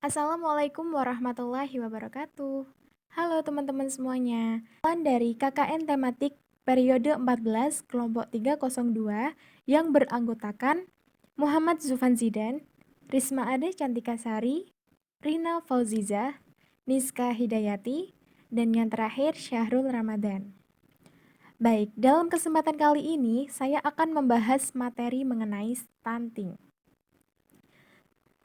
Assalamualaikum warahmatullahi wabarakatuh. Halo teman-teman semuanya. Dari KKN tematik periode 14 kelompok 302 yang beranggotakan Muhammad Zufan Zidan, Risma Ade Cantika Sari, Rina Fauziza, Niska Hidayati, dan yang terakhir Syahrul Ramadan. Baik, dalam kesempatan kali ini saya akan membahas materi mengenai stunting.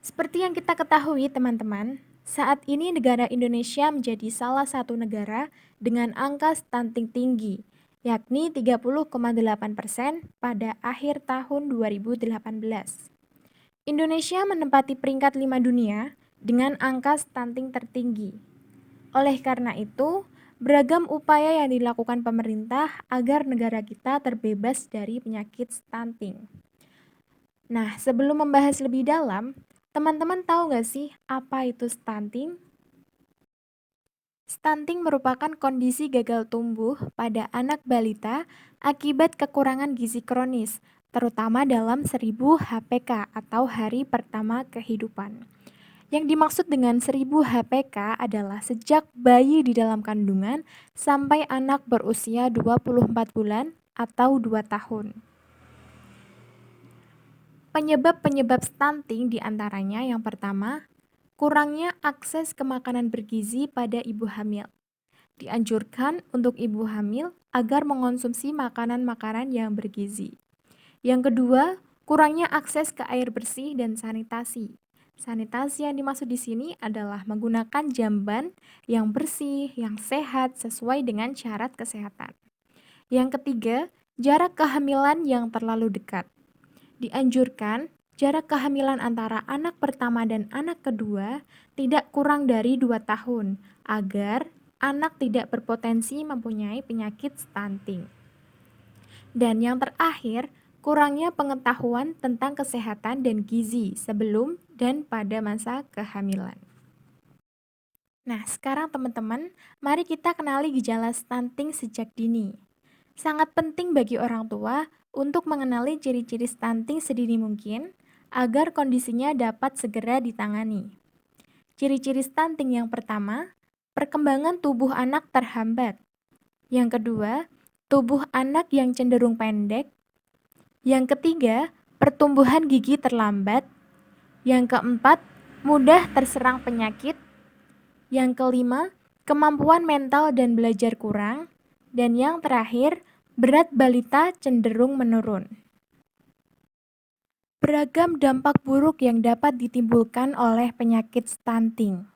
Seperti yang kita ketahui teman-teman, saat ini negara Indonesia menjadi salah satu negara dengan angka stunting tinggi, yakni 30,8% pada akhir tahun 2018. Indonesia menempati peringkat 5 dunia dengan angka stunting tertinggi. Oleh karena itu, beragam upaya yang dilakukan pemerintah agar negara kita terbebas dari penyakit stunting. Nah, sebelum membahas lebih dalam, teman-teman tahu nggak sih apa itu stunting? Stunting merupakan kondisi gagal tumbuh pada anak balita akibat kekurangan gizi kronis, terutama dalam 1000 HPK atau hari pertama kehidupan. Yang dimaksud dengan 1000 HPK adalah sejak bayi di dalam kandungan sampai anak berusia 24 bulan atau 2 tahun. Penyebab-penyebab stunting diantaranya yang pertama, kurangnya akses ke makanan bergizi pada ibu hamil. Dianjurkan untuk ibu hamil agar mengonsumsi makanan-makanan yang bergizi. Yang kedua, kurangnya akses ke air bersih dan sanitasi. Sanitasi yang dimaksud di sini adalah menggunakan jamban yang bersih, yang sehat, sesuai dengan syarat kesehatan. Yang ketiga, jarak kehamilan yang terlalu dekat. Dianjurkan jarak kehamilan antara anak pertama dan anak kedua tidak kurang dari 2 tahun agar anak tidak berpotensi mempunyai penyakit stunting. Dan yang terakhir, kurangnya pengetahuan tentang kesehatan dan gizi sebelum dan pada masa kehamilan. Nah, sekarang teman-teman, mari kita kenali gejala stunting sejak dini. Sangat penting bagi orang tua untuk mengenali ciri-ciri stunting sedini mungkin agar kondisinya dapat segera ditangani. Ciri-ciri stunting yang pertama, perkembangan tubuh anak terhambat. Yang kedua, tubuh anak yang cenderung pendek. Yang ketiga, pertumbuhan gigi terlambat. Yang keempat, mudah terserang penyakit. Yang kelima, kemampuan mental dan belajar kurang. Dan yang terakhir, berat balita cenderung menurun. Beragam dampak buruk yang dapat ditimbulkan oleh penyakit stunting.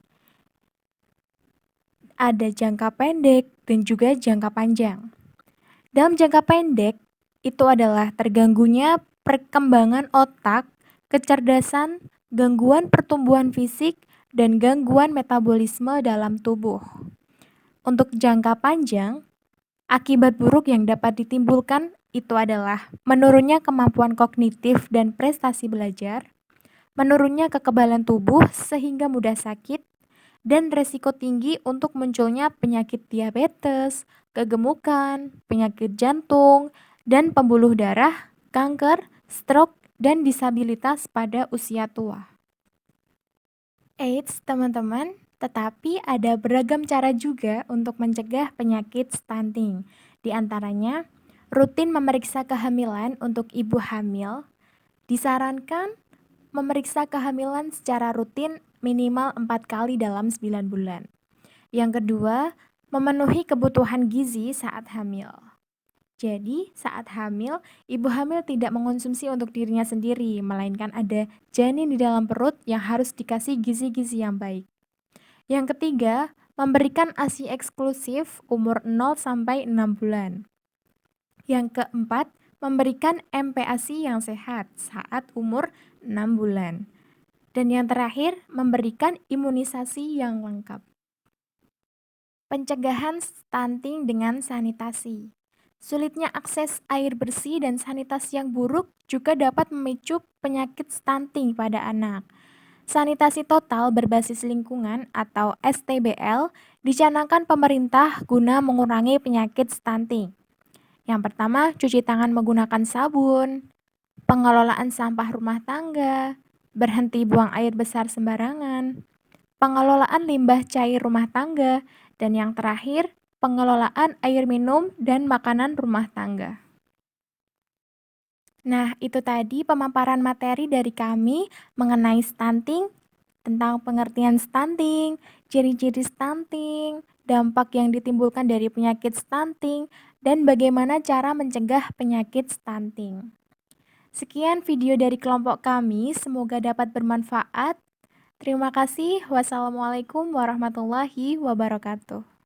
Ada jangka pendek dan juga jangka panjang. Dalam jangka pendek, itu adalah terganggunya perkembangan otak, kecerdasan, gangguan pertumbuhan fisik, dan gangguan metabolisme dalam tubuh. Untuk jangka panjang, akibat buruk yang dapat ditimbulkan itu adalah menurunnya kemampuan kognitif dan prestasi belajar, menurunnya kekebalan tubuh sehingga mudah sakit, dan resiko tinggi untuk munculnya penyakit diabetes, kegemukan, penyakit jantung, dan pembuluh darah, kanker, stroke, dan disabilitas pada usia tua. Eits, teman-teman, tetapi ada beragam cara juga untuk mencegah penyakit stunting. Di antaranya, rutin memeriksa kehamilan untuk ibu hamil. Disarankan memeriksa kehamilan secara rutin minimal 4 kali dalam 9 bulan. Yang kedua, memenuhi kebutuhan gizi saat hamil. Jadi, saat hamil, ibu hamil tidak mengonsumsi untuk dirinya sendiri, melainkan ada janin di dalam perut yang harus dikasih gizi-gizi yang baik. Yang ketiga, memberikan ASI eksklusif umur 0 sampai 6 bulan. Yang keempat, memberikan MPASI yang sehat saat umur 6 bulan. Dan yang terakhir, memberikan imunisasi yang lengkap. Pencegahan stunting dengan sanitasi. Sulitnya akses air bersih dan sanitasi yang buruk juga dapat memicu penyakit stunting pada anak. Sanitasi total berbasis lingkungan atau STBL dicanangkan pemerintah guna mengurangi penyakit stunting. Yang pertama, cuci tangan menggunakan sabun, pengelolaan sampah rumah tangga, berhenti buang air besar sembarangan, pengelolaan limbah cair rumah tangga, dan yang terakhir, pengelolaan air minum dan makanan rumah tangga. Nah, itu tadi pemaparan materi dari kami mengenai stunting, tentang pengertian stunting, ciri-ciri stunting, dampak yang ditimbulkan dari penyakit stunting, dan bagaimana cara mencegah penyakit stunting. Sekian video dari kelompok kami, semoga dapat bermanfaat. Terima kasih. Wassalamualaikum warahmatullahi wabarakatuh.